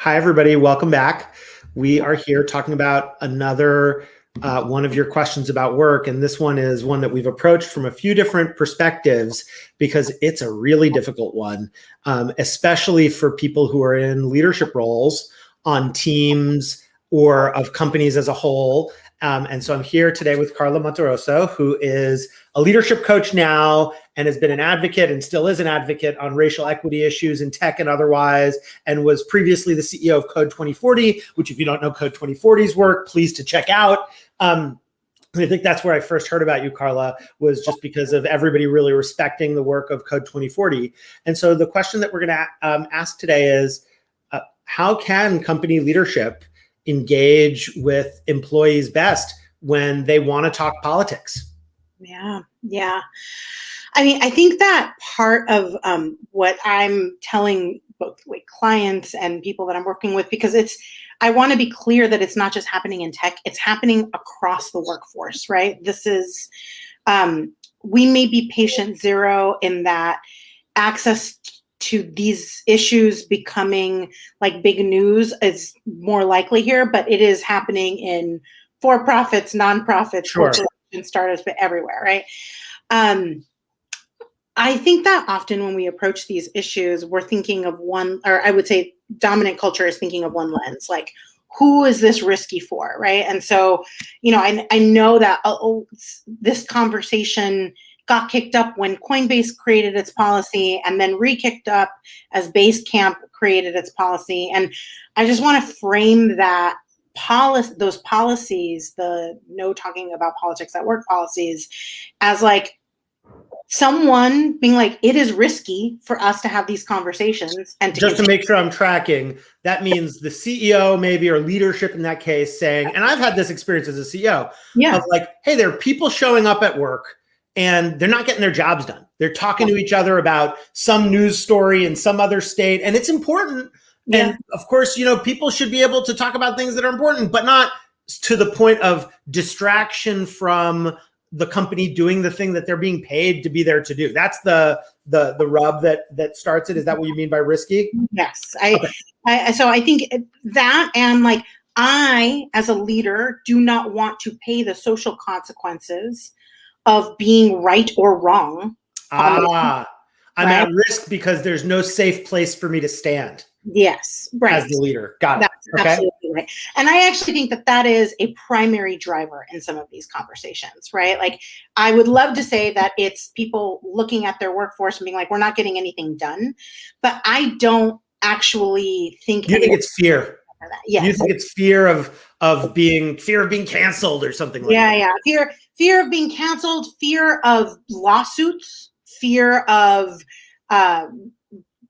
Hi, everybody. Welcome back. We are here talking about another one of your questions about work. And this one is one that we've approached from a few different perspectives because it's a really difficult one, especially for people who are in leadership roles on teams or of companies as a whole. And so I'm here today with Karla Monterroso, who is a leadership coach now and has been an advocate and still is an advocate on racial equity issues in tech and otherwise, and was previously the CEO of Code 2040, which if you don't know Code 2040's work, please to check out. I think that's where I first heard about you, Karla, was just because of everybody really respecting the work of Code 2040. And so the question that we're going to ask today is, how can company leadership engage with employees best when they want to talk politics? Yeah. I mean, I think that part of what I'm telling both clients and people that I'm working with, because I want to be clear that it's not just happening in tech, it's happening across the workforce, right? This is, we may be patient zero in that access to these issues becoming like big news is more likely here, but it is happening in for-profits, nonprofits, Sure. corporations, startups, but everywhere, right? I think that often when we approach these issues, we're thinking of one, or I would say dominant culture is thinking of one lens, like who is this risky for, right? And so, I know that this conversation got kicked up when Coinbase created its policy and then re-kicked up as Basecamp created its policy. And I just want to frame that those policies, the no talking about politics at work policies, as like someone being like, it is risky for us to have these conversations. And just to make sure I'm tracking, that means the CEO maybe, or leadership in that case, saying, and I've had this experience as a CEO, of like, hey, there are people showing up at work and they're not getting their jobs done. They're talking to each other about some news story in some other state, and it's important. Yeah. And of course, people should be able to talk about things that are important, but not to the point of distraction from the company doing the thing that they're being paid to be there to do. That's the rub that starts it. Is that what you mean by risky? Yes. So I think that, and like, I, as a leader, do not want to pay the social consequences of being right or wrong. I'm at risk because there's no safe place for me to stand. Yes, right. As the leader. Got it. That's absolutely right. And I actually think that is a primary driver in some of these conversations, right? Like, I would love to say that it's people looking at their workforce and being like, we're not getting anything done. But I don't actually think. You think it's fear? Yes. You think it's fear of being canceled or something like that? Yeah. Fear of being canceled, fear of lawsuits, fear of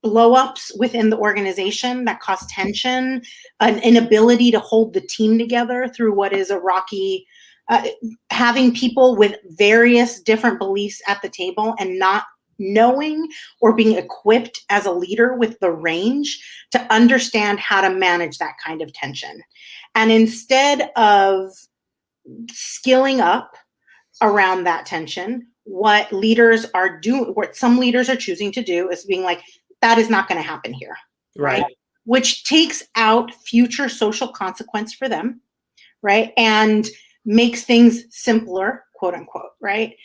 blow-ups within the organization that cause tension, an inability to hold the team together through what is a rocky, having people with various different beliefs at the table and not knowing or being equipped as a leader with the range to understand how to manage that kind of tension. And instead of skilling up around that tension, what leaders are doing, what some leaders are choosing to do is being like, that is not going to happen here. Right. Which takes out future social consequence for them. Right. And makes things simpler, quote unquote. Right.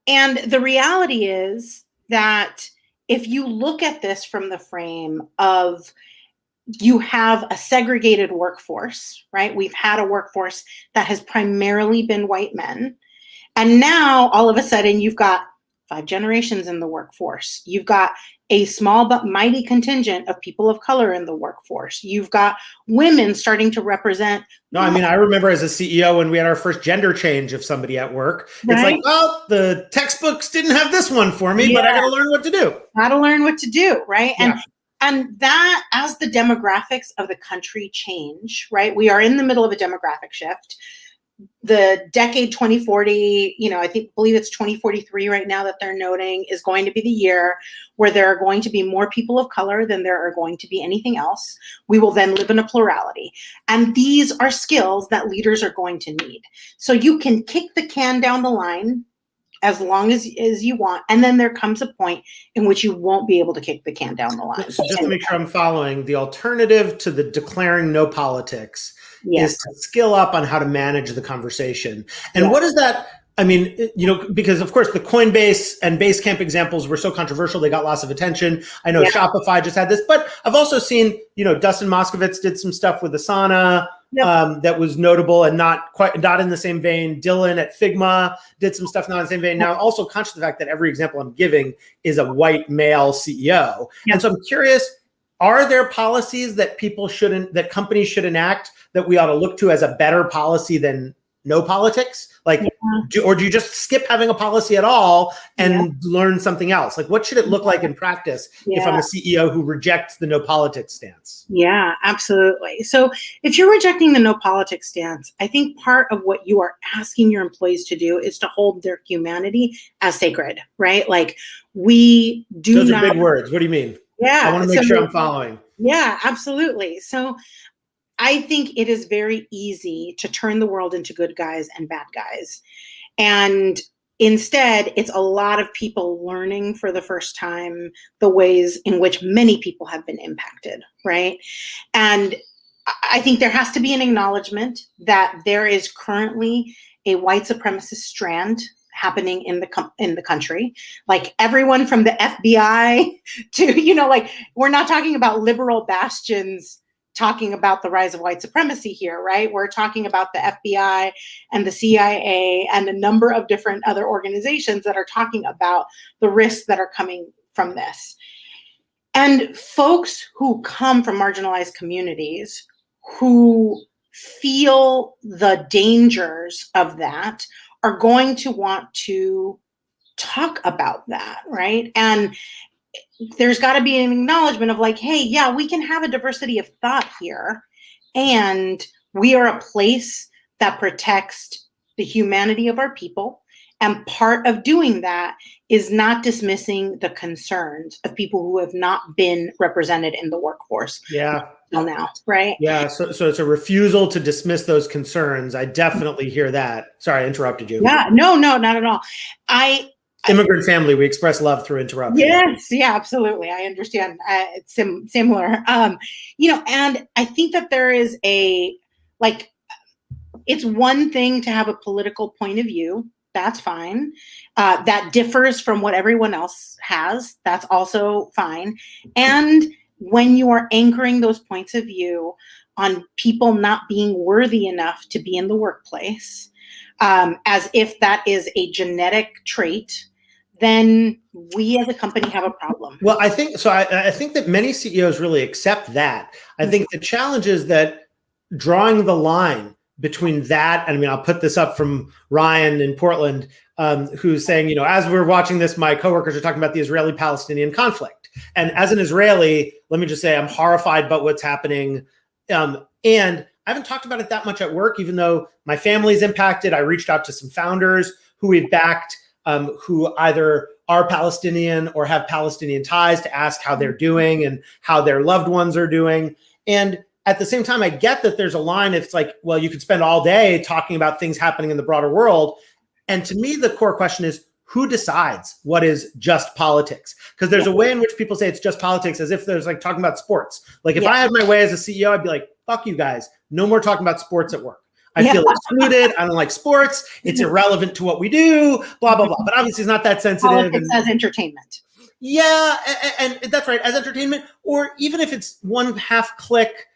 And the reality is that if you look at this from the frame of you have a segregated workforce, right? We've had a workforce that has primarily been white men. And now all of a sudden you've got 5 generations in the workforce. You've got a small but mighty contingent of people of color in the workforce. You've got women starting to represent. No, I mean, I remember as a CEO when we had our first gender change of somebody at work. It's like, well, the textbooks didn't have this one for me, but I got to learn what to do. Right? And that, as the demographics of the country change, right? We are in the middle of a demographic shift. The decade 2040, believe it's 2043 right now that they're noting, is going to be the year where there are going to be more people of color than there are going to be anything else. We will then live in a plurality. And these are skills that leaders are going to need. So you can kick the can down the line as long as you want. And then there comes a point in which you won't be able to kick the can down the line. So just to make sure I'm following, the alternative to the declaring no politics is to skill up on how to manage the conversation. And what is that? I mean, because of course the Coinbase and Basecamp examples were so controversial, they got lots of attention. I know Shopify just had this, but I've also seen, Dustin Moskovitz did some stuff with Asana that was notable and not in the same vein. Dylan at Figma did some stuff not in the same vein. Now, also conscious of the fact that every example I'm giving is a white male CEO. And so I'm curious, are there policies that companies should enact that we ought to look to as a better policy than no politics? Or do you just skip having a policy at all and learn something else? Like, what should it look like in practice if I'm a CEO who rejects the no politics stance? Yeah, absolutely. So if you're rejecting the no politics stance, I think part of what you are asking your employees to do is to hold their humanity as sacred, right? Like, we do Those are big words. What do you mean? Yeah. I want to make sure I'm following. Yeah, absolutely. So I think it is very easy to turn the world into good guys and bad guys. And instead, it's a lot of people learning for the first time the ways in which many people have been impacted, right? And I think there has to be an acknowledgement that there is currently a white supremacist strand happening in the country. Like, everyone from the FBI to, we're not talking about liberal bastions talking about the rise of white supremacy here, right? We're talking about the FBI and the CIA and a number of different other organizations that are talking about the risks that are coming from this. And folks who come from marginalized communities who feel the dangers of that are going to want to talk about that, right? And there's got to be an acknowledgement of like, hey, yeah, we can have a diversity of thought here, and we are a place that protects the humanity of our people. And part of doing that is not dismissing the concerns of people who have not been represented in the workforce. Till now, right? Yeah, so it's a refusal to dismiss those concerns. I definitely hear that. Sorry, I interrupted you. Yeah, no, not at all. Immigrant family, we express love through interruption. Yes, yeah, absolutely. I understand. It's similar. And I think that there is it's one thing to have a political point of view. That's fine. That differs from what everyone else has. That's also fine. And when you are anchoring those points of view on people not being worthy enough to be in the workplace, as if that is a genetic trait, then we as a company have a problem. Well, I think so. I think that many CEOs really accept that. I think the challenge is that drawing the line between that, and I mean, I'll put this up from Ryan in Portland, who's saying, as we're watching this, my coworkers are talking about the Israeli-Palestinian conflict. And as an Israeli, let me just say I'm horrified by what's happening. And I haven't talked about it that much at work, even though my family's impacted. I reached out to some founders who we've backed, who either are Palestinian or have Palestinian ties, to ask how they're doing and how their loved ones are doing. And at the same time, I get that there's a line. It's like, well, you could spend all day talking about things happening in the broader world. And to me, the core question is, who decides what is just politics? Because there's a way in which people say it's just politics as if there's like talking about sports. Like if I had my way as a CEO, I'd be like, fuck you guys. No more talking about sports at work. I feel excluded. I don't like sports. It's irrelevant to what we do, blah, blah, blah. But obviously it's not that sensitive. Politics as entertainment. Yeah, and that's right, as entertainment. Or even if it's one half click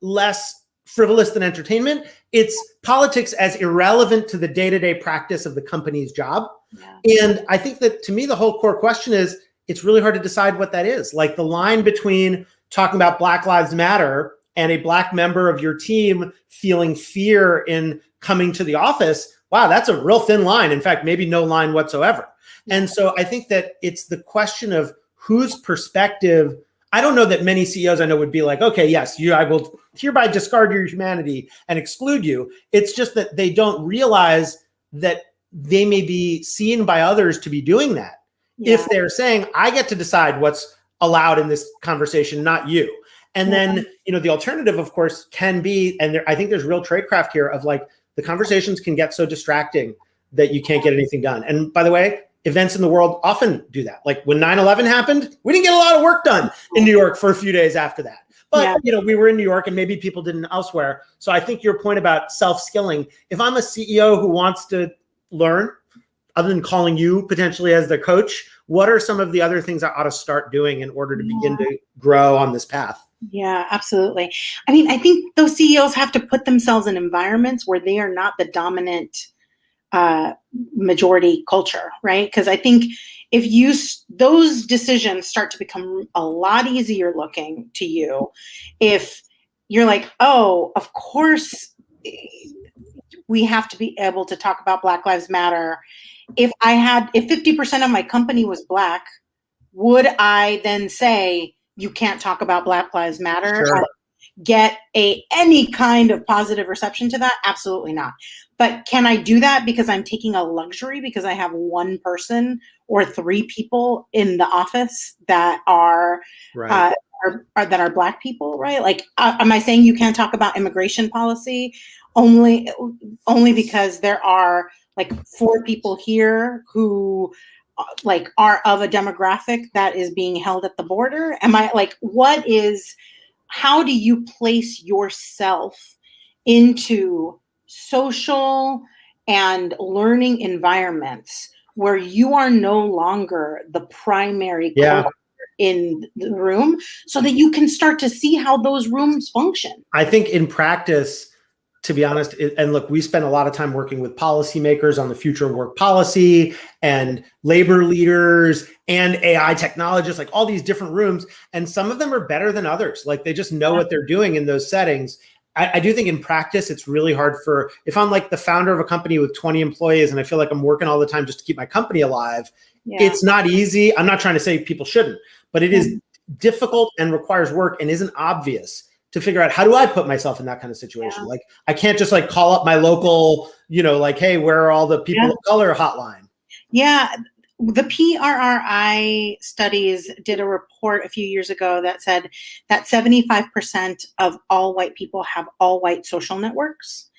less frivolous than entertainment, it's politics as irrelevant to the day-to-day practice of the company's job. And I think that, to me, the whole core question is, it's really hard to decide what that is. Like the line between talking about Black Lives Matter and a Black member of your team feeling fear in coming to the office, wow, that's a real thin line. In fact, maybe no line whatsoever. And so I think that it's the question of whose perspective. I don't know that many CEOs I know would be like, okay, yes, I will hereby discard your humanity and exclude you. It's just that they don't realize that they may be seen by others to be doing that. If they're saying, I get to decide what's allowed in this conversation, not you. And then, the alternative, of course, can be, and I think there's real tradecraft here of like, the conversations can get so distracting that you can't get anything done. And by the way, events in the world often do that. Like when 9/11 happened, we didn't get a lot of work done in New York for a few days after that. But we were in New York and maybe people didn't elsewhere. So I think your point about self-skilling, if I'm a CEO who wants to learn, other than calling you potentially as their coach, what are some of the other things I ought to start doing in order to begin to grow on this path? Yeah, absolutely. I mean, I think those CEOs have to put themselves in environments where they are not the dominant majority culture, right? Because I think if those decisions start to become a lot easier looking to you, if you're like, oh, of course we have to be able to talk about Black Lives Matter. If 50% of my company was Black, would I then say you can't talk about Black Lives Matter? Sure. Get any kind of positive reception to that? Absolutely not. But can I do that because I'm taking a luxury because I have one person or three people in the office that are right. That are Black people, right? Like, am I saying you can't talk about immigration policy only because there are like 4 people here who like are of a demographic that is being held at the border? Am I like, how do you place yourself into social and learning environments where you are no longer the primary culture in the room, so that you can start to see how those rooms function? I think in practice, to be honest, and look, we spend a lot of time working with policymakers on the future of work policy and labor leaders and AI technologists, like all these different rooms. And some of them are better than others. Like they just know what they're doing in those settings. I do think in practice, it's really hard if I'm like the founder of a company with 20 employees and I feel like I'm working all the time just to keep my company alive. It's not easy. I'm not trying to say people shouldn't, but it is difficult and requires work and isn't obvious to figure out, how do I put myself in that kind of situation? Like, I can't just like call up my local, like, hey, where are all the people of color hotline? Yeah. The PRRI studies did a report a few years ago that said that 75% of all white people have all white social networks.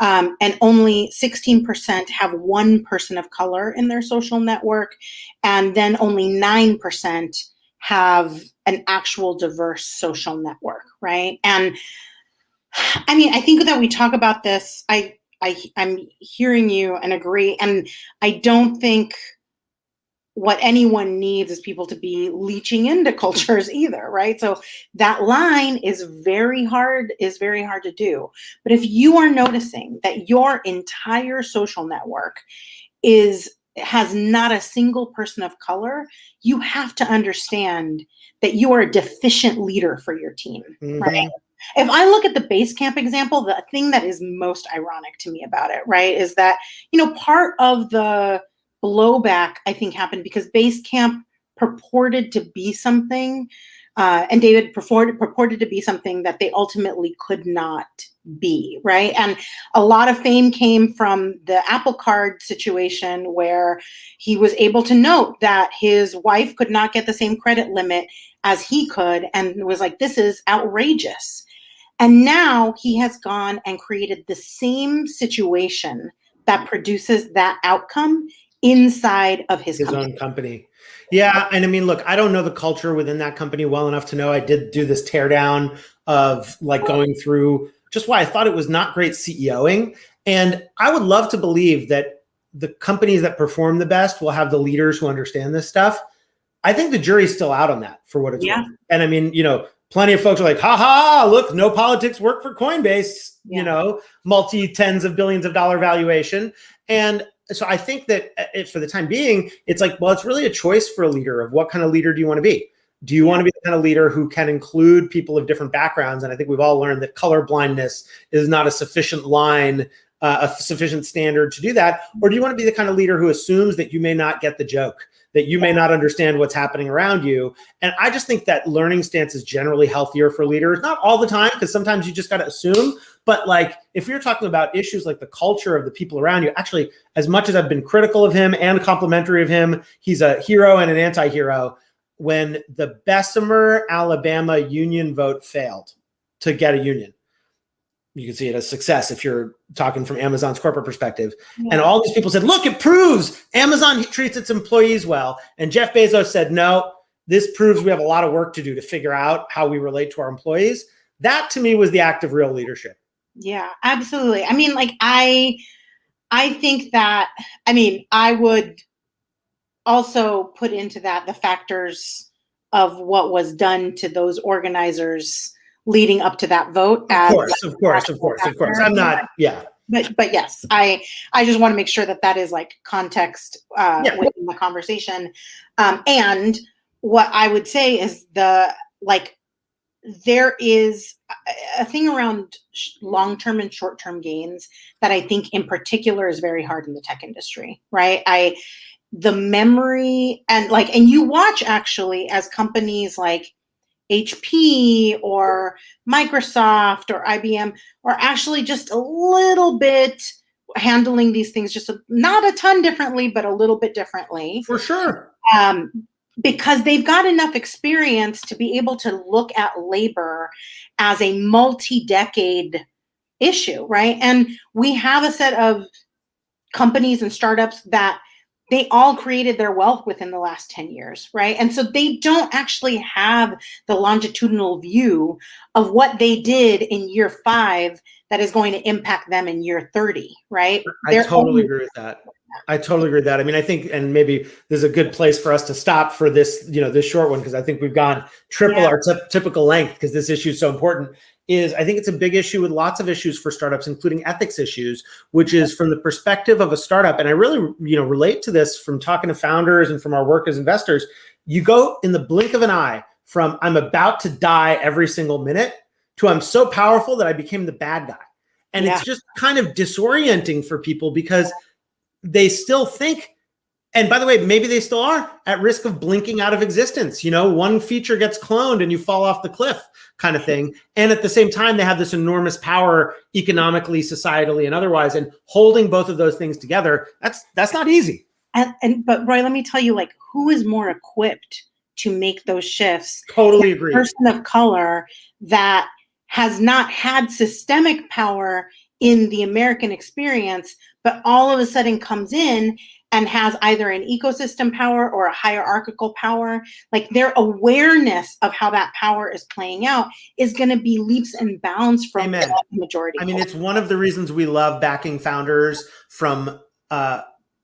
And only 16% have one person of color in their social network. And then only 9% have an actual diverse social network, right? And I mean, I think that we talk about this, I'm hearing you and agree. And I don't think what anyone needs is people to be leeching into cultures either, right? So that line is very hard to do. But if you are noticing that your entire social network has not a single person of color, you have to understand that you are a deficient leader for your team, right? If I look at the Basecamp example, the thing that is most ironic to me about it, right, is that, part of the blowback, I think, happened because Basecamp purported to be something, and David purported to be something that they ultimately could not be, right? And a lot of fame came from the Apple Card situation, where he was able to note that his wife could not get the same credit limit as he could, and was like, this is outrageous. And now he has gone and created the same situation that produces that outcome inside of his own company. Yeah. And I mean, look, I don't know the culture within that company well enough to know. I did do this teardown of like going through just why I thought it was not great CEOing. And I would love to believe that the companies that perform the best will have the leaders who understand this stuff. I think the jury's still out on that, for what it's worth. And I mean, plenty of folks are like, look, no politics work for Coinbase, multi-tens of billions of dollar valuation. And so I think that for the time being, it's like, well, it's really a choice for a leader of what kind of leader do you want to be? Do you want to be the kind of leader who can include people of different backgrounds? And I think we've all learned that color blindness is not a sufficient a sufficient standard to do that. Or do you want to be the kind of leader who assumes that you may not get the joke, that you may not understand what's happening around you? And I just think that learning stance is generally healthier for leaders. Not all the time, because sometimes you just got to assume. But like, if you're talking about issues like the culture of the people around you, actually, as much as I've been critical of him and complimentary of him, he's a hero and an anti-hero. When the Bessemer, Alabama union vote failed to get a union, you can see it as success if you're talking from Amazon's corporate perspective. Yeah. And all these people said, look, it proves Amazon treats its employees well. And Jeff Bezos said, no, this proves we have a lot of work to do to figure out how we relate to our employees. That to me was the act of real leadership. Yeah, absolutely. I mean, like, I think that, I mean, I would also put into that the factors of what was done to those organizers leading up to that vote. Of course. I'm not, yeah. But yes, I just want to make sure that that is like context within the conversation. And what I would say is there is a thing around long-term and short-term gains that I think in particular is very hard in the tech industry, right? The memory and you watch actually as companies like HP or Microsoft or IBM are actually just a little bit handling these things, not a ton differently, but a little bit differently. For sure. Because they've got enough experience to be able to look at labor as a multi-decade issue, right? And we have a set of companies and startups that they all created their wealth within the last 10 years, right? And so they don't actually have the longitudinal view of what they did in year 5 that is going to impact them in year 30, right? I totally agree with that. I mean, I think, and maybe there's a good place for us to stop for this, this short one, because I think we've gone triple our typical length, because this issue is so important. I think it's a big issue with lots of issues for startups, including ethics issues, which is from the perspective of a startup. And I really, relate to this from talking to founders and from our work as investors. You go in the blink of an eye from I'm about to die every single minute to I'm so powerful that I became the bad guy. And it's just kind of disorienting for people because they still think, and by the way, maybe they still are at risk of blinking out of existence. One feature gets cloned and you fall off the cliff kind of thing. And at the same time, they have this enormous power economically, societally, and otherwise. And holding both of those things together, that's not easy. But Roy, let me tell you, who is more equipped to make those shifts? Totally agree. A person of color that has not had systemic power in the American experience, but all of a sudden comes in and has either an ecosystem power or a hierarchical power. Their awareness of how that power is playing out is going to be leaps and bounds from the majority. I mean, it's one of the reasons we love backing founders from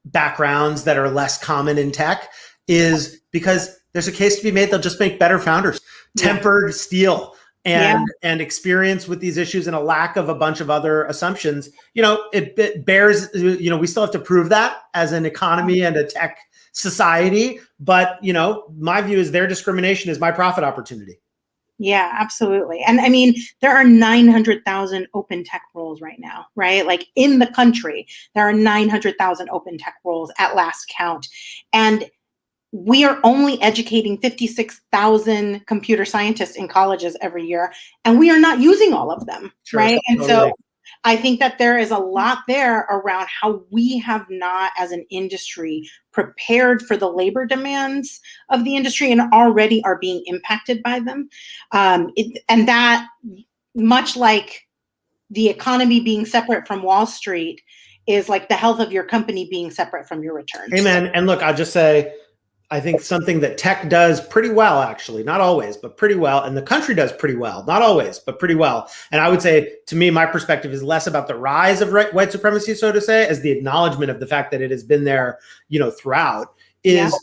backgrounds that are less common in tech, is because there's a case to be made. They'll just make better founders, tempered steel. And experience with these issues and a lack of a bunch of other assumptions, it bears, we still have to prove that as an economy and a tech society. But, my view is their discrimination is my profit opportunity. Yeah, absolutely. And I mean, there are 900,000 open tech roles right now, right? In the country, there are 900,000 open tech roles at last count. And we are only educating 56,000 computer scientists in colleges every year, and we are not using all of them, right? And so I think that there is a lot there around how we have not, as an industry, prepared for the labor demands of the industry and already are being impacted by them. And that, much like the economy being separate from Wall Street, is like the health of your company being separate from your returns. Amen. And look, I'll just say, I think something that tech does pretty well, actually, not always, but pretty well, and the country does pretty well, not always, but pretty well. And I would say, to me, my perspective is less about the rise of white supremacy, so to say, as the acknowledgement of the fact that it has been there, throughout, is,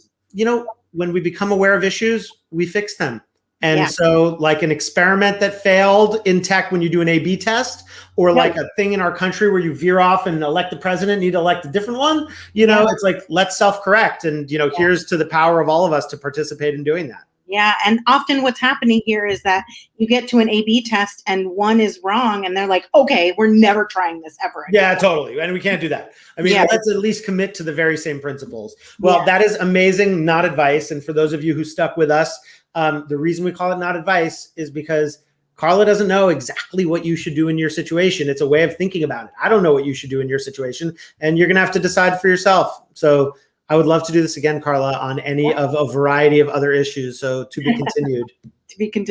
when we become aware of issues, we fix them. And so like an experiment that failed in tech when you do an A/B test, or like a thing in our country where you veer off and elect the president, need to elect a different one, it's like, let's self-correct. And, here's to the power of all of us to participate in doing that. Yeah. And often what's happening here is that you get to an A/B test and one is wrong and they're like, okay, we're never trying this ever again. Yeah, totally. And we can't do that. I mean, let's at least commit to the very same principles. Well, that is amazing, not advice. And for those of you who stuck with us, the reason we call it not advice is because Karla doesn't know exactly what you should do in your situation. It's a way of thinking about it. I don't know what you should do in your situation, and you're going to have to decide for yourself. So I would love to do this again, Karla, on any of a variety of other issues. So to be continued. To be continued.